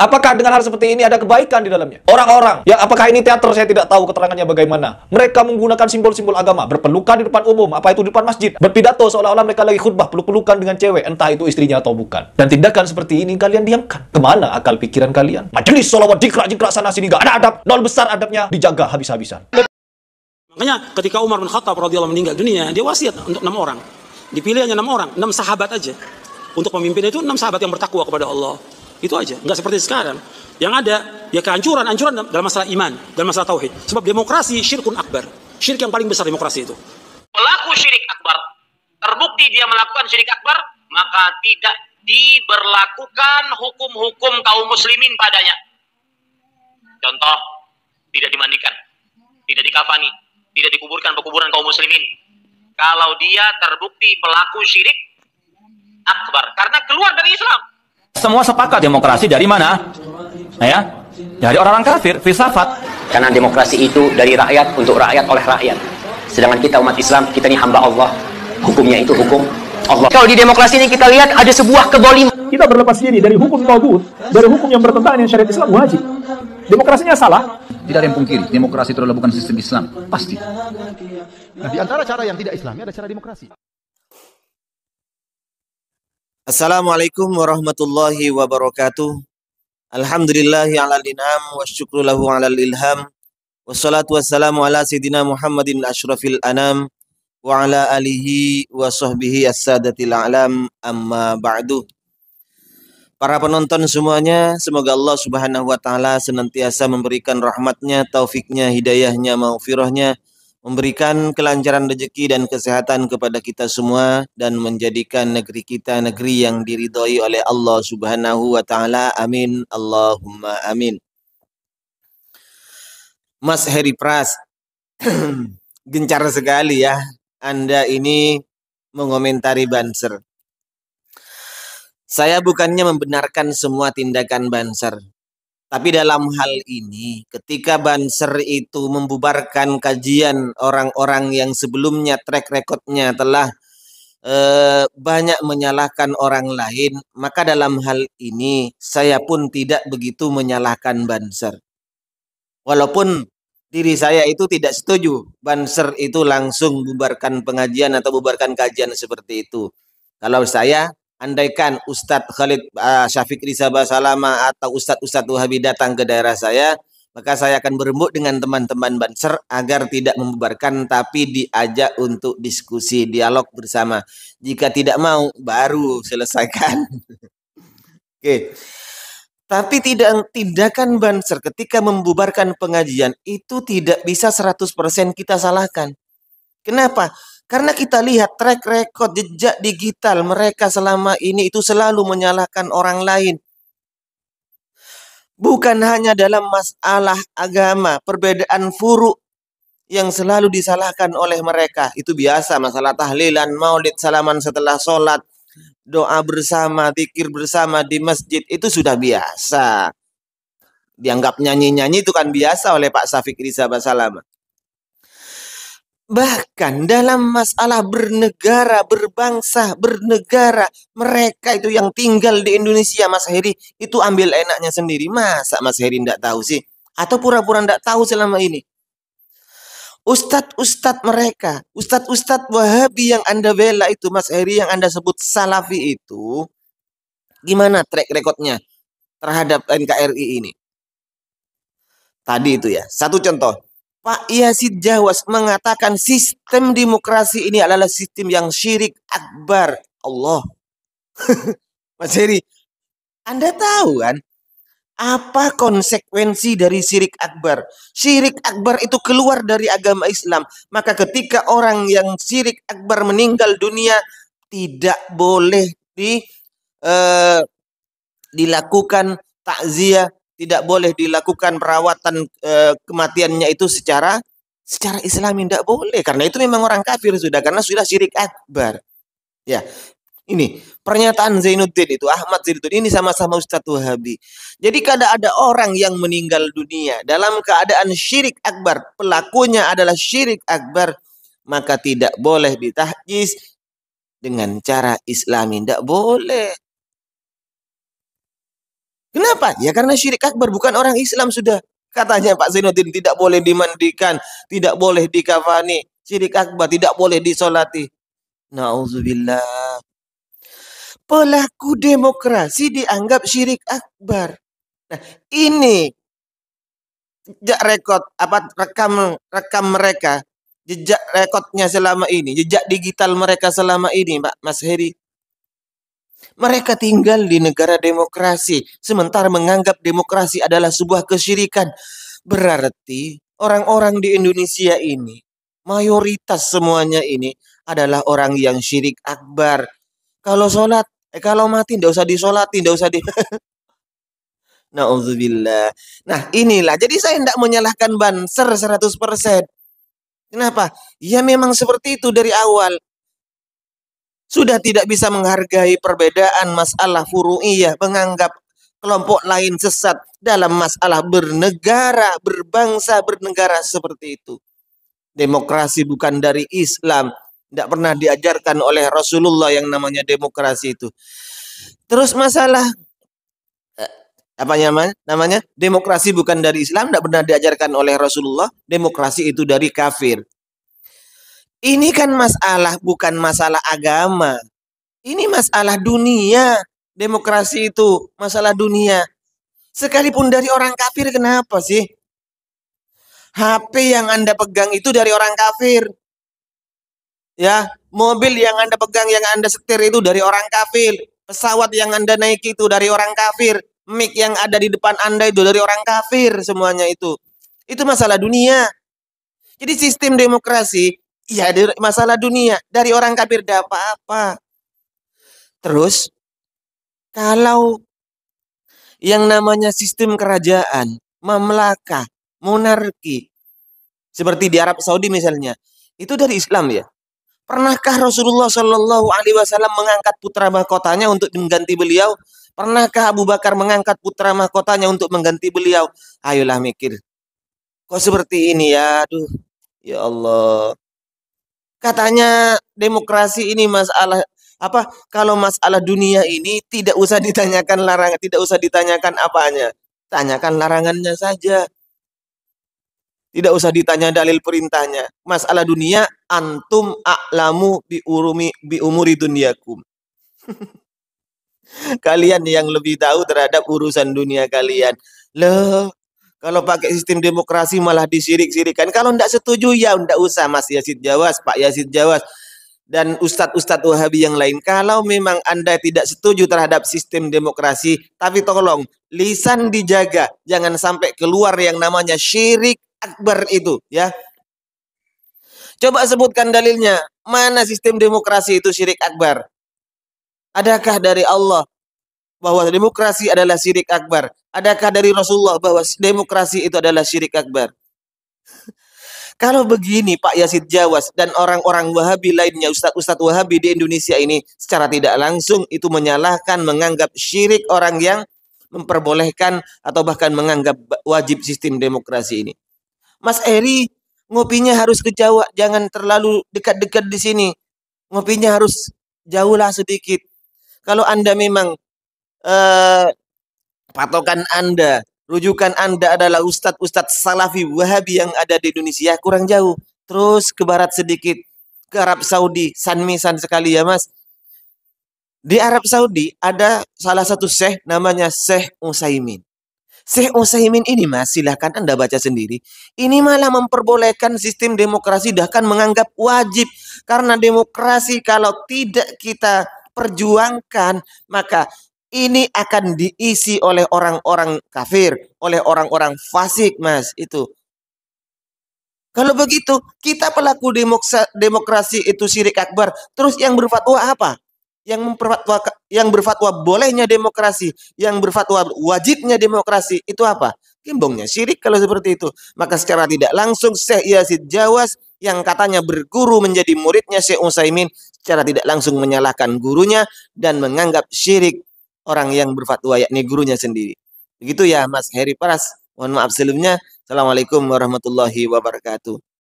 Apakah dengan hal seperti ini ada kebaikan di dalamnya? Orang-orang, ya apakah ini teater, saya tidak tahu keterangannya bagaimana. Mereka menggunakan simbol-simbol agama, berpelukan di depan umum, apa itu di depan masjid, berpidato seolah-olah mereka lagi khutbah, peluk-pelukan dengan cewek, entah itu istrinya atau bukan. Dan tindakan seperti ini kalian diamkan. Kemana akal pikiran kalian? Majelis sholawat jikrak-jikrak sana sini, gak ada adab, nol besar adabnya, dijaga habis-habisan. Makanya ketika Umar bin Khattab radhiyallahu meninggal dunia, dia wasiat untuk 6 orang. Dipilih hanya 6 orang, 6 sahabat aja. Untuk pemimpin itu 6 sahabat yang bertakwa kepada Allah. Itu aja, nggak seperti sekarang. Yang ada, ya kehancuran dalam masalah iman, dalam masalah tauhid. Sebab demokrasi syirkun akbar. Syirik yang paling besar demokrasi itu. Pelaku syirik akbar, terbukti dia melakukan syirik akbar, maka tidak diberlakukan hukum-hukum kaum muslimin padanya. Contoh, tidak dimandikan, tidak dikafani, tidak dikuburkan pekuburan kaum muslimin. Kalau dia terbukti pelaku syirik akbar, karena keluar dari Islam. Semua sepakat demokrasi dari mana? Ya, dari orang-orang kafir, filsafat. Karena demokrasi itu dari rakyat, untuk rakyat, oleh rakyat. Sedangkan kita umat Islam, kita ini hamba Allah. Hukumnya itu hukum Allah. Kalau di demokrasi ini kita lihat ada sebuah kezaliman. Kita berlepas diri dari hukum tagut, dari hukum yang bertentangan dengan syariat Islam, wajib. Demokrasinya salah. Tidak ada yang pungkiri, demokrasi itu adalah bukan sistem Islam, pasti. Nah, di antara cara yang tidak Islami ada cara demokrasi. Assalamualaikum warahmatullahi wabarakatuh. Alhamdulillahi ala lin'am wa syukru lahu ala ilham. Wassalatu wassalamu ala sayyidina Muhammadin asyrafil anam wa ala alihi wa sahbihi as-sadatil a'lam, amma ba'du. Para penonton semuanya, semoga Allah subhanahu wa ta'ala senantiasa memberikan rahmatnya, taufiknya, hidayahnya, maghfirahnya, memberikan kelancaran rezeki dan kesehatan kepada kita semua, dan menjadikan negeri kita negeri yang diridhoi oleh Allah subhanahu wa ta'ala. Amin. Allahumma amin. Mas Heri Pras, gencar sekali ya Anda ini mengomentari Banser. Saya bukannya membenarkan semua tindakan Banser, tapi dalam hal ini, ketika Banser itu membubarkan kajian orang-orang yang sebelumnya track recordnya telah banyak menyalahkan orang lain, maka dalam hal ini saya pun tidak begitu menyalahkan Banser. Walaupun diri saya itu tidak setuju Banser itu langsung bubarkan pengajian atau bubarkan kajian seperti itu. Kalau saya, andaikan Ustadz Khalid Syafiq Rizal Basalama atau Ustadz Wahabi datang ke daerah saya, maka saya akan berembuk dengan teman-teman Banser agar tidak membubarkan, tapi diajak untuk diskusi, dialog bersama. Jika tidak mau, baru selesaikan. Oke. Tapi tindakan Banser ketika membubarkan pengajian itu tidak bisa 100% kita salahkan. Kenapa? Karena kita lihat track record, jejak digital mereka selama ini itu selalu menyalahkan orang lain. Bukan hanya dalam masalah agama, perbedaan furu yang selalu disalahkan oleh mereka. Itu biasa, masalah tahlilan, maulid, salaman setelah sholat, doa bersama, zikir bersama di masjid, itu sudah biasa. Dianggap nyanyi-nyanyi itu kan biasa oleh Pak Syafiq Rizal Basalamah. Bahkan dalam masalah bernegara, berbangsa, bernegara, mereka itu yang tinggal di Indonesia, Mas Heri, itu ambil enaknya sendiri. Masa Mas Heri tidak tahu sih? Atau pura-pura tidak tahu selama ini? Ustadz-ustadz mereka, ustadz-ustadz Wahabi yang Anda bela itu, Mas Heri, yang Anda sebut Salafi itu, gimana track recordnya terhadap NKRI ini? Tadi itu ya, satu contoh. Pak Yazid Jawas mengatakan sistem demokrasi ini adalah sistem yang syirik akbar. Allah. Mas Heri, Anda tahu kan apa konsekuensi dari syirik akbar? Syirik akbar itu keluar dari agama Islam. Maka ketika orang yang syirik akbar meninggal dunia, tidak boleh dilakukan takziah, tidak boleh dilakukan perawatan kematiannya itu secara Islami, tidak boleh, karena itu memang orang kafir sudah, karena sudah syirik akbar. Ya, ini pernyataan Zainuddin itu, Ahmad Zainuddin ini sama-sama Ustadz Wahabi. Jadi kalau ada orang yang meninggal dunia dalam keadaan syirik akbar, pelakunya adalah syirik akbar, maka tidak boleh ditahjiz dengan cara Islami, tidak boleh. Kenapa? Ya karena syirik akbar, bukan orang Islam sudah. Katanya Pak Zainuddin tidak boleh dimandikan, tidak boleh dikafani, syirik akbar, tidak boleh disolati. Nauzubillah. Pelaku demokrasi dianggap syirik akbar. Nah, ini jejak rekam mereka, jejak rekodnya selama ini, jejak digital mereka selama ini, Pak Mas Heri. Mereka tinggal di negara demokrasi, sementara menganggap demokrasi adalah sebuah kesyirikan. Berarti orang-orang di Indonesia ini, mayoritas semuanya ini adalah orang yang syirik akbar. Kalau sholat, kalau mati tidak usah disolati, tidak usah di... Nauzubillah. Nah inilah, jadi saya tidak menyalahkan Banser 100%. Kenapa? Ya memang seperti itu dari awal. Sudah tidak bisa menghargai perbedaan masalah furu'iyah, menganggap kelompok lain sesat dalam masalah bernegara, berbangsa, bernegara seperti itu. Demokrasi bukan dari Islam. Tidak pernah diajarkan oleh Rasulullah yang namanya demokrasi itu. Terus masalah apa namanya? Demokrasi bukan dari Islam, tidak pernah diajarkan oleh Rasulullah. Demokrasi itu dari kafir. Ini kan masalah, bukan masalah agama. Ini masalah dunia. Demokrasi itu masalah dunia. Sekalipun dari orang kafir, kenapa sih? HP yang Anda pegang itu dari orang kafir. Ya, mobil yang Anda pegang, yang Anda setir itu dari orang kafir. Pesawat yang Anda naiki itu dari orang kafir. Mic yang ada di depan Anda itu dari orang kafir, semuanya itu. Itu masalah dunia. Jadi sistem demokrasi, ya masalah dunia. Dari orang kafir tidak apa-apa. Terus, kalau yang namanya sistem kerajaan, mamlakah, monarki, seperti di Arab Saudi misalnya, itu dari Islam ya. Pernahkah Rasulullah Shallallahu Alaihi Wasallam mengangkat putra mahkotanya untuk mengganti beliau? Pernahkah Abu Bakar mengangkat putra mahkotanya untuk mengganti beliau? Ayolah mikir. Kok seperti ini ya? Aduh, ya Allah. Katanya demokrasi ini masalah apa? Kalau masalah dunia ini tidak usah ditanyakan larangan, tidak usah ditanyakan apanya. Tanyakan larangannya saja. Tidak usah ditanya dalil perintahnya. Masalah dunia, antum a'lamu bi umuri dunyakum. Kalian yang lebih tahu terhadap urusan dunia kalian. Loh, kalau pakai sistem demokrasi malah disirik-sirikan. Kalau tidak setuju ya tidak usah Mas Yazid Jawas, Pak Yazid Jawas, dan ustadz-ustadz Wahabi yang lain. Kalau memang Anda tidak setuju terhadap sistem demokrasi, tapi tolong lisan dijaga, jangan sampai keluar yang namanya syirik akbar itu, ya. Coba sebutkan dalilnya. Mana sistem demokrasi itu syirik akbar? Adakah dari Allah bahwa demokrasi adalah syirik akbar? Adakah dari Rasulullah bahwa demokrasi itu adalah syirik akbar? Kalau begini Pak Yazid Jawas dan orang-orang Wahabi lainnya, ustadz-ustadz Wahabi di Indonesia ini secara tidak langsung itu menyalahkan, menganggap syirik orang yang memperbolehkan atau bahkan menganggap wajib sistem demokrasi ini. Mas Eri, ngopinya harus ke Jawa, jangan terlalu dekat-dekat di sini. Ngopinya harus jauhlah sedikit. Kalau Anda memang patokan Anda, rujukan Anda adalah ustadz-ustadz Salafi Wahabi yang ada di Indonesia, kurang jauh. Terus ke barat sedikit, ke Arab Saudi, sanmisan sekali ya Mas. Di Arab Saudi ada salah satu syekh namanya Syekh Utsaimin. Syekh Utsaimin ini Mas, silahkan Anda baca sendiri. Ini malah memperbolehkan sistem demokrasi, bahkan menganggap wajib. Karena demokrasi kalau tidak kita perjuangkan, maka ini akan diisi oleh orang-orang kafir, oleh orang-orang fasik Mas, itu. Kalau begitu, kita pelaku demokrasi itu syirik akbar. Terus yang berfatwa apa? Yang berfatwa bolehnya demokrasi, yang berfatwa wajibnya demokrasi, itu apa? Kimbongnya syirik kalau seperti itu. Maka secara tidak langsung Syekh Yazid Jawas yang katanya berguru menjadi muridnya Syekh Utsaimin secara tidak langsung menyalahkan gurunya dan menganggap syirik orang yang berfatwa, yakni gurunya sendiri. Begitu ya Mas Heri Paras. Mohon maaf sebelumnya. Assalamualaikum warahmatullahi wabarakatuh.